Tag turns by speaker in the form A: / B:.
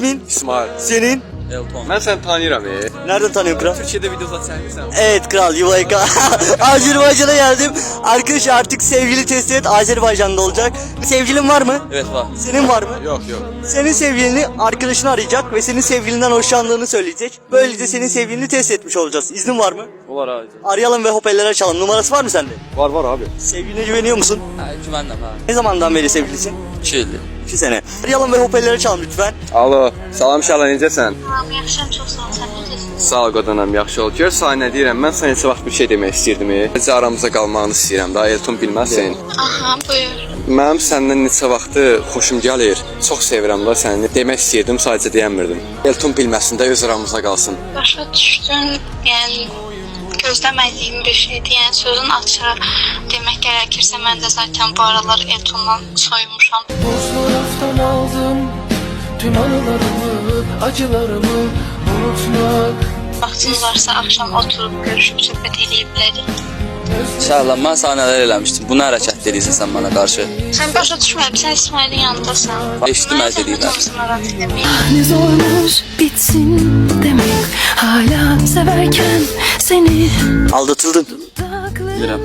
A: İsmin?
B: İsmail.
A: Senin?
B: Elton. Ben seni tanıyıram.
A: Nereden tanıyorsun kral?
B: Türkiye'de videolar çəkirsən.
A: Evet kral, Yuvayka. Azerbaycan'a geldim. Arkadaş artık sevgili test et, Azerbaycan'da olacak. Sevgilin var mı?
B: Evet var.
A: Senin var mı?
B: Yok yok.
A: Senin sevgilini arkadaşını arayacak ve senin sevgilinden hoşlandığını söyleyecek. Böylece senin sevgilini test etmiş olacağız. İznin var mı?
B: Olar abi.
A: Arayalım ve hoparlörleri açalım. Numarası var mı sende?
B: Var abi.
A: Sevgiline güveniyor musun?
B: Güvendim ha.
A: Ne zamandan beri sevgilisin?
B: 2 ildir.
A: 2 sene. Arayalım ve hoparlörleri açalım lütfen.
B: Alo. Salam Şala, necəsən?
C: Tamam, yaxşıyam, çox sağ ol. Sən necəsən?
B: Sağ ol qadanam, yaxşı ol. Gör sənə nə deyirəm, mən sənə heç vaxt bir şey demək istirdim. Necə aramızda qalmağını istəyirəm da, Elton bilməzsən.
C: Aha, buyur.
B: Mənim səndən neçə vaxtı xoşum gəlir. Çox sevirəm da səni. Demək istirdim, sadəcə deyəmirdim. Elton bilməsin də öz aramızda qalsın.
C: Başa düşdün, yəni gözləmədiyim bir şeydir. Yəni sözün açığı demək gərəkirsə, mən də zaten bu aralar Elton'dan soyumuşam.
D: Fotoğraftan aldım tüm anılarımı, acılarımı unutmak.
C: Vaxtın varsa axşam oturub görüşüb söhbət eləyə bilərik.
E: İnşallah mən sənə nələr eləmişdim. Bu nə hərəkət edirsən sən mənə qarşı?
C: Sən başa düşmədin, sən İsmail'in yanındasan.
E: Eşitməz dediklər.
D: Ne zormuş bitsin demek, hala severken seni
A: Aldatıldın.
E: Bilirəm.